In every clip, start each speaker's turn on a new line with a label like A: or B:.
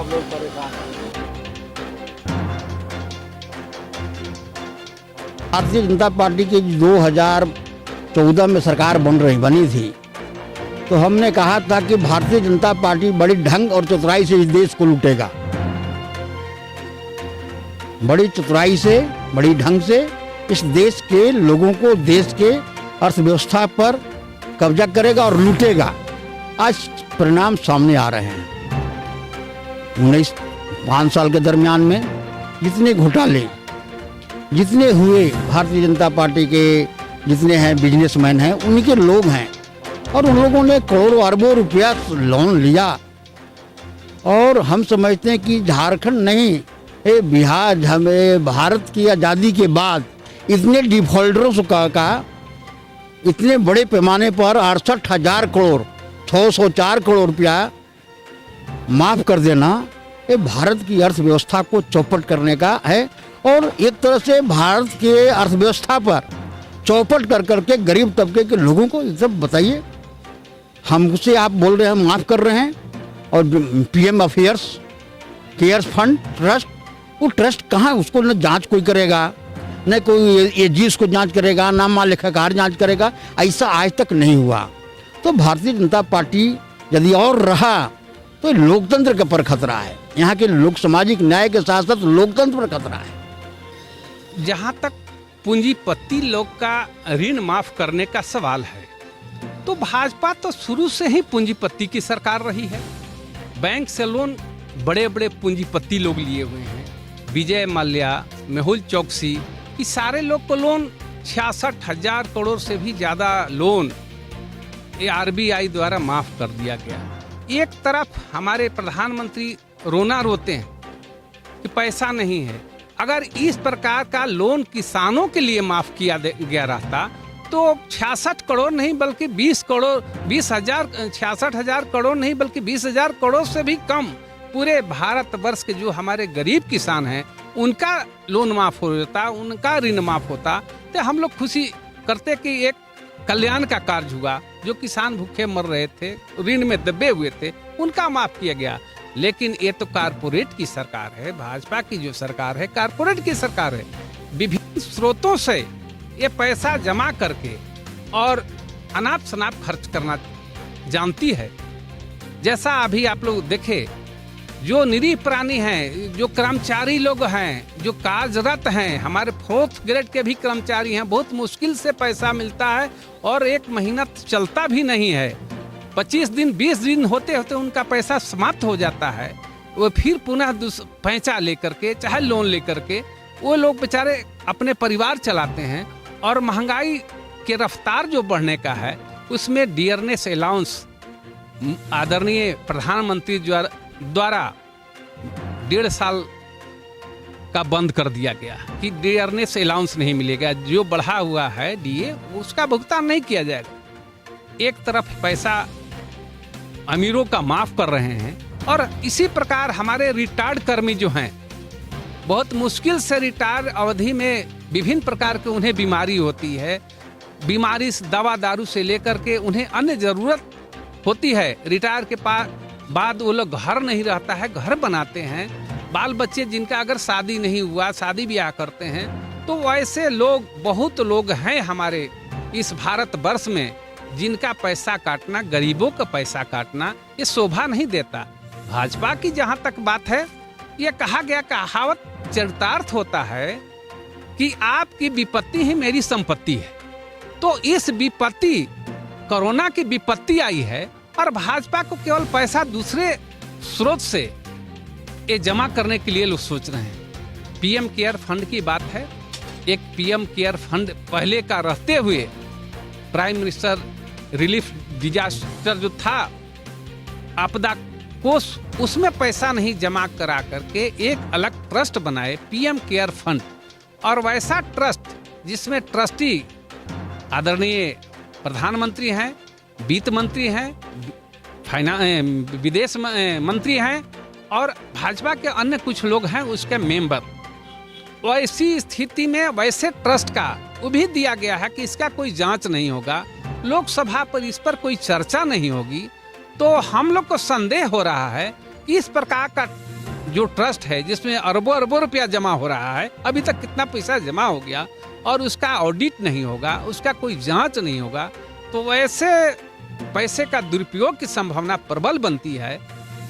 A: लोग परेशान हैं। भारतीय जनता पार्टी की 2014 में सरकार बनी थी, तो हमने कहा था कि भारतीय जनता पार्टी बड़ी ढंग और चतुराई से इस देश को लूटेगा, बड़ी चतुराई से, बड़ी ढंग से इस देश के लोगों को, देश के अर्थव्यवस्था पर कब्जा करेगा और लूटेगा। आज परिणाम सामने आ रहे हैं। 5 साल के दरमियान में जितने घोटाले, जितने हुए, भारतीय जनता पार्टी के जितने हैं बिजनेसमैन हैं, उन्हीं के लोग हैं, और उन लोगों ने करोड़ों अरबों रुपया लोन लिया। और हम समझते हैं कि झारखंड नहीं, ये बिहार, हमें भारत की आज़ादी के बाद इतने डिफॉल्टरों का इतने बड़े पैमाने पर 68,000 करोड़ 604 करोड़ रुपया माफ़ कर देना, ये भारत की अर्थव्यवस्था को चौपट करने का है। और एक तरह से भारत के अर्थव्यवस्था पर चौपट कर करके गरीब तबके के लोगों को सब बताइए, हमसे आप बोल रहे हैं माफ़ कर रहे हैं, और PM affairs cares fund trust, वो ट्रस्ट कहाँ, उसको न जांच कोई करेगा, न कोई एजी उसको जांच करेगा, ना महालेखाकार जांच करेगा, ऐसा आज तक नहीं हुआ। तो भारतीय जनता पार्टी यदि और रहा तो लोकतंत्र के पर खतरा है, यहाँ के लोक सामाजिक न्याय के साथ साथ लोकतंत्र पर खतरा है।
B: जहाँ तक पूंजीपति लोग का ऋण माफ करने का सवाल है, तो भाजपा तो शुरू से ही पूंजीपति की सरकार रही है। बैंक से लोन बड़े बड़े पूंजीपति लोग लिए हुए हैं। विजय माल्या, मेहुल चौकसी, ये सारे लोग को लोन 66,000 करोड़ से भी ज़्यादा लोन आरबीआई द्वारा माफ कर दिया गया। एक तरफ हमारे प्रधानमंत्री रोना रोते हैं कि पैसा नहीं है। अगर इस प्रकार का लोन किसानों के लिए माफ किया गया रहता तो 66 करोड़ नहीं बल्कि 66,000 करोड़ नहीं बल्कि 20,000 करोड़ से भी कम पूरे भारतवर्ष के जो हमारे गरीब किसान हैं उनका लोन माफ हो जाता, उनका ऋण माफ होता, तो हम लोग खुशी करते कि एक कल्याण का कार्य हुआ। जो किसान भूखे मर रहे थे, ऋण में दबे हुए थे, उनका माफ किया गया। लेकिन ये तो कारपोरेट की सरकार है, भाजपा की जो सरकार है कारपोरेट की सरकार है। विभिन्न स्रोतों से ये पैसा जमा करके और अनाप शनाप खर्च करना जानती है। जैसा अभी आप लोग देखे, जो निरीह प्राणी हैं, जो कर्मचारी लोग हैं, जो कार्यरत हैं, हमारे 4th ग्रेड के भी कर्मचारी हैं, बहुत मुश्किल से पैसा मिलता है और 1 महीना चलता भी नहीं है। 25 दिन 20 दिन होते होते उनका पैसा समाप्त हो जाता है। वो फिर पुनः पैसा लेकर के, चाहे लोन लेकर के, वो लोग बेचारे अपने परिवार चलाते हैं। और महंगाई के रफ्तार जो बढ़ने का है, उसमें डियरनेस अलाउंस आदरणीय प्रधानमंत्री द्वारा 1.5 साल का बंद कर दिया गया कि डियरनेस अलाउंस नहीं मिलेगा। जो बढ़ा हुआ है डीए, उसका भुगतान नहीं किया जाएगा। एक तरफ पैसा अमीरों का माफ कर रहे हैं और इसी प्रकार हमारे रिटायर्ड कर्मी जो हैं, बहुत मुश्किल से रिटायर अवधि में विभिन्न प्रकार के उन्हें बीमारी होती है। बीमारी से दवा दारू से लेकर के उन्हें अन्य जरूरत होती है। रिटायर के बाद वो लोग घर नहीं रहता है, घर बनाते हैं। बाल बच्चे जिनका अगर शादी नहीं हुआ, शादी ब्याह करते हैं, तो वैसे लोग, बहुत लोग हैं हमारे इस भारत वर्ष में जिनका पैसा काटना, गरीबों का पैसा काटना, ये शोभा नहीं देता। भाजपा की जहाँ तक बात है, ये कहा गया, कहावत चरितार्थ होता है कि आपकी विपत्ति ही मेरी संपत्ति है। तो इस विपत्ति, कोरोना की विपत्ति आई है और भाजपा को केवल पैसा दूसरे स्रोत से ये जमा करने के लिए लोग सोच रहे हैं। पीएम केयर फंड की बात है। एक पीएम केयर फंड पहले का रहते हुए प्राइम मिनिस्टर रिलीफ डिजास्टर जो था, आपदा कोष, उसमें पैसा नहीं जमा करा करके एक अलग ट्रस्ट बनाए, पीएम केयर फंड। और वैसा ट्रस्ट जिसमें ट्रस्टी आदरणीय प्रधानमंत्री हैं, वित्त मंत्री हैं, विदेश मंत्री हैं और भाजपा के अन्य कुछ लोग हैं उसके मेंबर। वैसी स्थिति में वैसे ट्रस्ट का वो भी दिया गया है कि इसका कोई जांच नहीं होगा, लोकसभा पर इस पर कोई चर्चा नहीं होगी। तो हम लोग को संदेह हो रहा है कि इस प्रकार का जो ट्रस्ट है जिसमें अरबों अरबों रुपया जमा हो रहा है, अभी तक कितना पैसा जमा हो गया और उसका ऑडिट नहीं होगा, उसका कोई जांच नहीं होगा, तो वैसे पैसे का दुरुपयोग की संभावना प्रबल बनती है।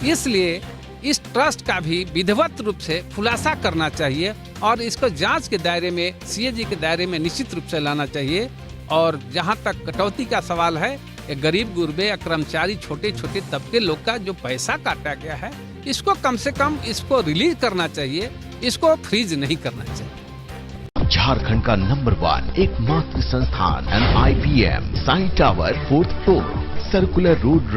B: इसलिए इस ट्रस्ट का भी विधिवत रूप से खुलासा करना चाहिए और इसको जांच के दायरे में, सीएजी के दायरे में निश्चित रूप से लाना चाहिए। और जहां तक कटौती का सवाल है, गरीब गुरबे या कर्मचारी, छोटे छोटे तबके लोग का जो पैसा काटा गया है, इसको कम से कम इसको रिलीज करना चाहिए, इसको फ्रीज नहीं करना चाहिए।
C: झारखंड का नंबर 1 एकमात्र संस्थान NIPM Sai tower 4th floor circular road